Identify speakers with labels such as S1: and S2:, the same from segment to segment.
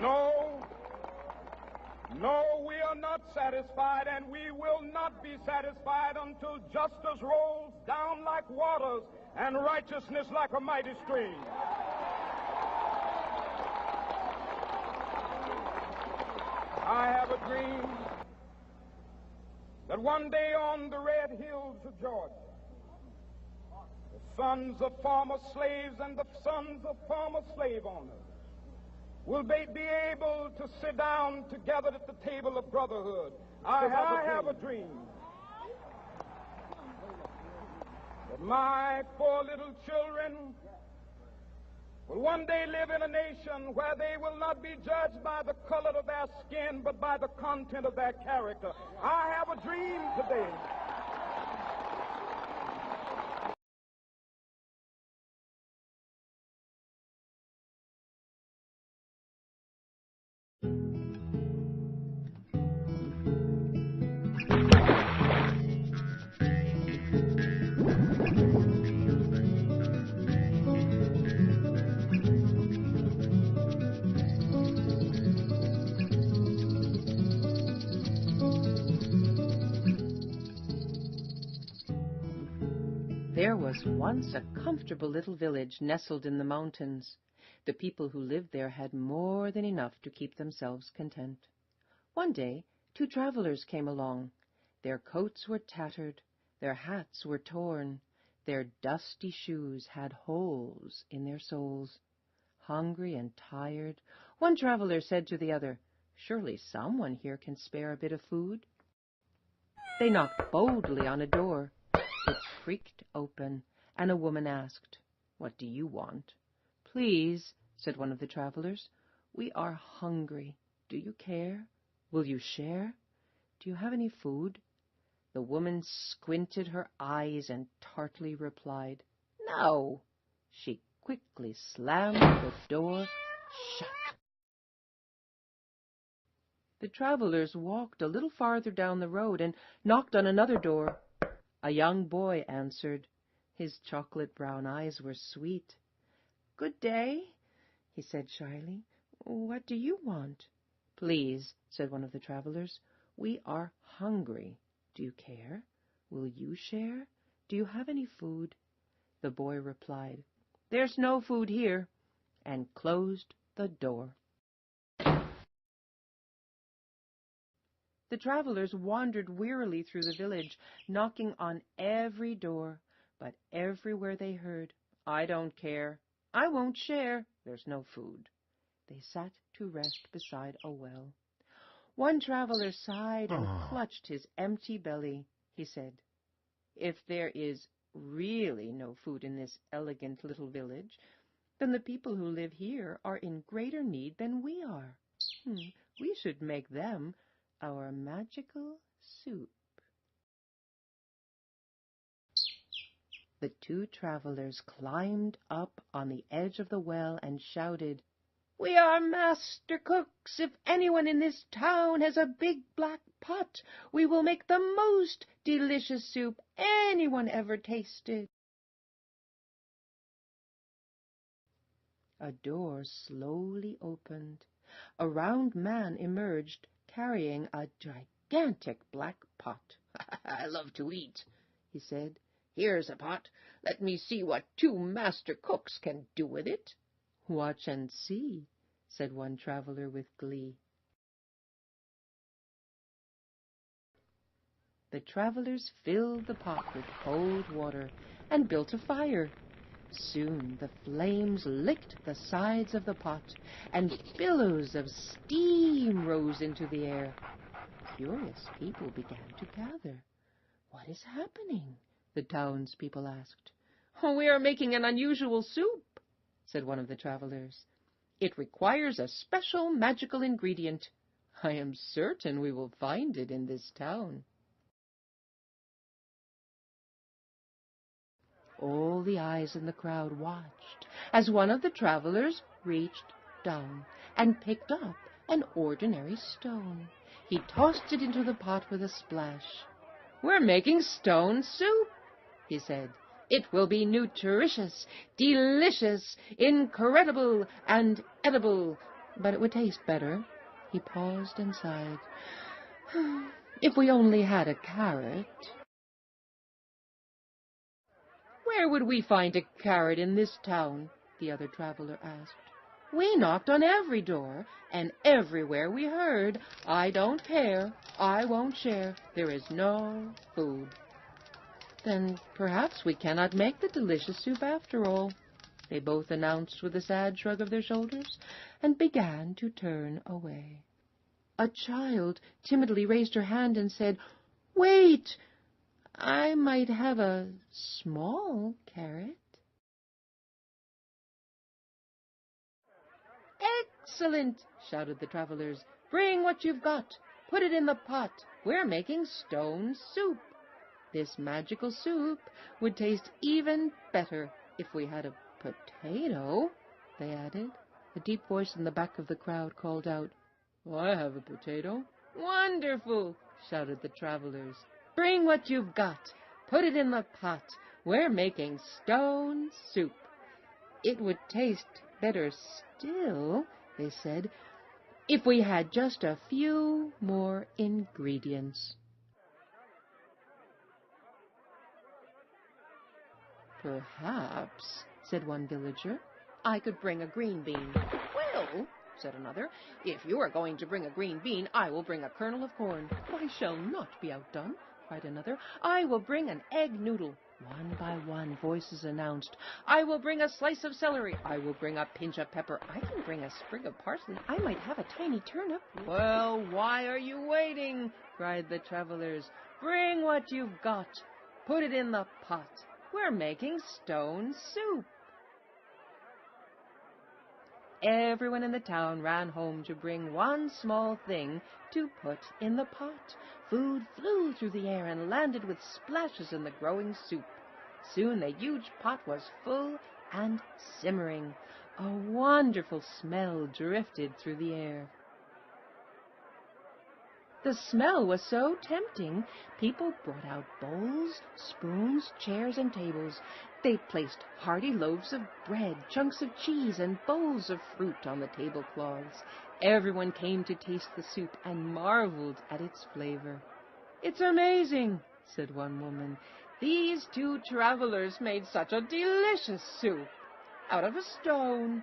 S1: No, we are not satisfied, and we will not be satisfied until justice rolls down like waters and righteousness like a mighty stream. I have a dream that one day on the red hills of Georgia, the sons of former slaves and the sons of former slave owners will be able to sit down together at the table of brotherhood. I have a dream that my 4 little children will one day live in a nation where they will not be judged by the color of their skin, but by the content of their character. I have a dream today.
S2: There was once a comfortable little village nestled in the mountains. The people who lived there had more than enough to keep themselves content. One day, 2 travelers came along. Their coats were tattered, their hats were torn, their dusty shoes had holes in their soles. Hungry and tired, one traveler said to the other, "Surely someone here can spare a bit of food?" They knocked boldly on a door. It creaked open, and a woman asked, "What do you want?" "Please," said one of the travelers, "we are hungry. Do you care? Will you share? Do you have any food?" The woman squinted her eyes and tartly replied, "No." She quickly slammed the door shut. The travelers walked a little farther down the road and knocked on another door. A young boy answered. His chocolate-brown eyes were sweet. "Good day," he said shyly. "What do you want?" "Please," said one of the travelers, "we are hungry. Do you care? Will you share? Do you have any food?" The boy replied, "There's no food here," and closed the door. The travelers wandered wearily through the village, knocking on every door, but everywhere they heard, "I don't care. I won't share. There's no food." They sat to rest beside a well. One traveler sighed and clutched his empty belly. He said, "If there is really no food in this elegant little village, then the people who live here are in greater need than we are. We should make them our magical soup." The 2 travelers climbed up on the edge of the well and shouted, "We are master cooks. If anyone in this town has a big black pot, we will make the most delicious soup anyone ever tasted." A door slowly opened. A round man emerged, carrying a gigantic black pot. "I love to eat," he said. "Here's a pot. Let me see what 2 master cooks can do with it." "Watch and see," said one traveler with glee. The travelers filled the pot with cold water and built a fire. Soon the flames licked the sides of the pot, and billows of steam rose into the air. Curious people began to gather. "What is happening?" the townspeople asked. "Oh, we are making an unusual soup," said one of the travelers. "It requires a special magical ingredient. I am certain we will find it in this town." All the eyes in the crowd watched as one of the travelers reached down and picked up an ordinary stone. He tossed it into the pot with a splash. "We're making stone soup," he said. "It will be nutritious, delicious, incredible, and edible. but it would taste better. He paused and sighed. If we only had a carrot. Where would we find a carrot in this town? The other traveler asked. We knocked on every door, and everywhere we heard, I don't care, I won't share, there is no food. Then perhaps we cannot make the delicious soup after all, they both announced with a sad shrug of their shoulders, and began to turn away. A child timidly raised her hand and said, Wait, I might have a small carrot. Excellent, shouted the travelers. Bring what you've got. Put it in the pot. We're making stone soup. This magical soup would taste even better if we had a potato, they added. A deep voice in the back of the crowd called out, I have a potato. Wonderful, shouted the travelers. Bring what you've got. Put it in the pot. We're making stone soup. It would taste better still, they said, if we had just a few more ingredients. Perhaps, said one villager, I could bring a green bean. Well, said another, if you are going to bring a green bean, I will bring a kernel of corn. I shall not be outdone, cried another. I will bring an egg noodle. One by one, voices announced, I will bring a slice of celery. I will bring a pinch of pepper. I can bring a sprig of parsley. I might have a tiny turnip. Well, why are you waiting? Cried the travelers. Bring what you've got. Put it in the pot. We're making stone soup. Everyone in the town ran home to bring one small thing to put in the pot. Food flew through the air and landed with splashes in the growing soup. Soon the huge pot was full and simmering. A wonderful smell drifted through the air. The smell was so tempting, people brought out bowls, spoons, chairs, and tables. They placed hearty loaves of bread, chunks of cheese, and bowls of fruit on the tablecloths. Everyone came to taste the soup and marveled at its flavor. It's amazing, said one woman. These two travelers made such a delicious soup. Out of a stone.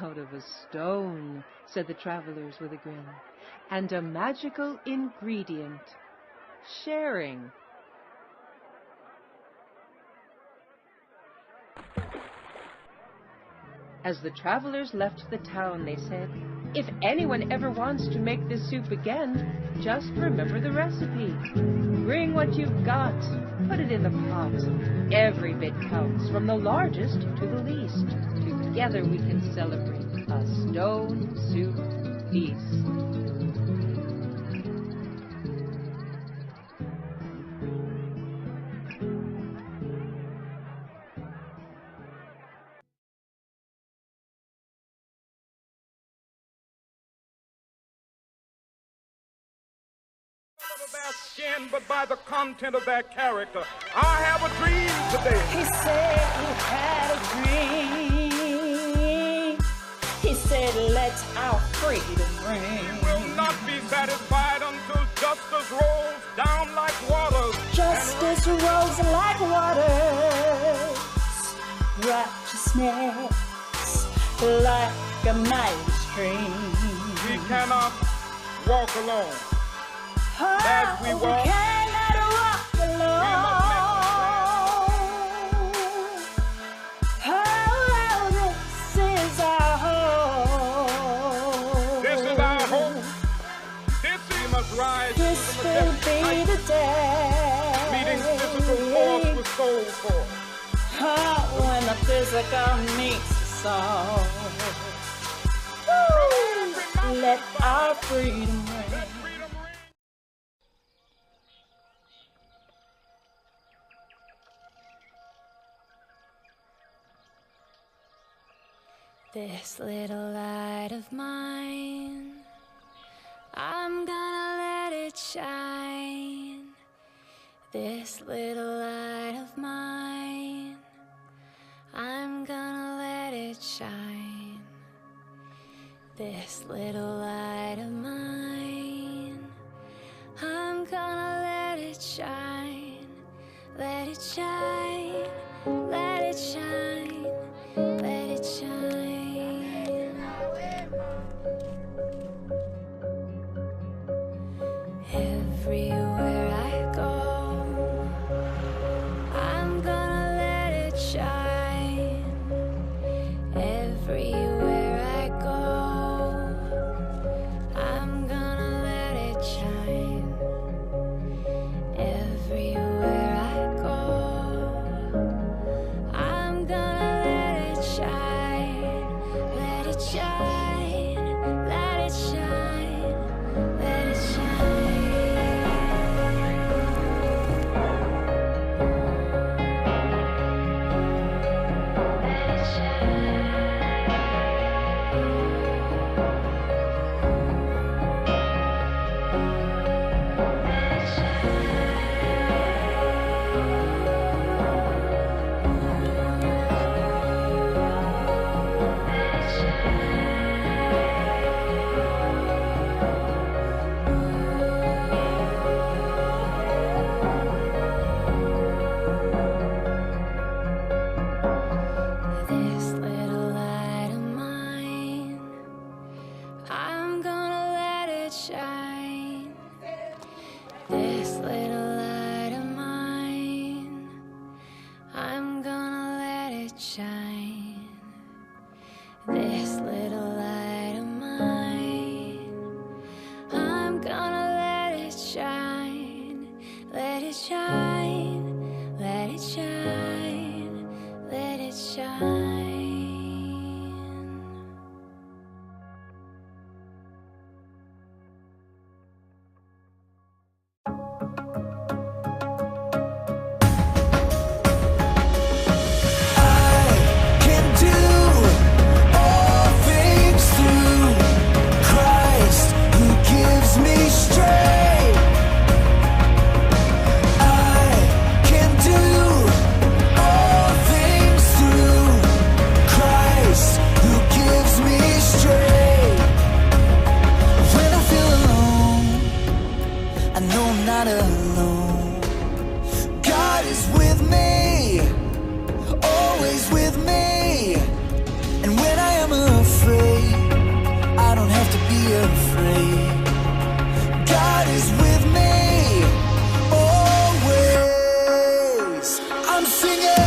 S2: Out of a stone, said the travelers with a grin. And a magical ingredient, sharing. As the travelers left the town, they said, if anyone ever wants to make this soup again, just remember the recipe. Bring what you've got. Put it in the pot. Every bit counts, from the largest to the least. Together we can celebrate a stone soup feast.
S1: Their skin, but by the content of their character. I have a dream today.
S3: He said he had a dream. He said, let our freedom ring.
S1: We will not be satisfied until justice rolls down like waters.
S3: Justice rolls like waters. Righteousness like a mighty stream.
S1: We cannot walk alone. As we walk,
S3: we cannot walk alone. This is our hope.
S1: This is our hope. This we must rise
S3: This
S1: to the
S3: will be the day.
S1: Meeting physical force with soul force.
S3: When the physical meets the soul. Let our freedom ring. This little light of mine, I'm gonna let it shine. This little light of mine, I'm gonna let it shine.
S4: This little light of mine, I'm gonna let it shine, let it shine, let it shine, let it shine. Everywhere I go, I'm gonna let it shine. Everywhere I go, I'm gonna let it shine. Everywhere I go, I'm gonna let it shine. Let it shine, let it shine, let it shine. This little light of mine, I'm gonna let it shine. This little light of mine, I'm gonna let it shine. This little light of mine, I'm gonna let it shine. Let it shine, let it shine, let it shine.
S5: Can do all things through Christ who gives me strength. I can do all things through Christ who gives me strength. When I feel alone, I know I'm not alone. God is with me, always with me. And when I am afraid, I don't have to be afraid. God is with me, always. I'm singing.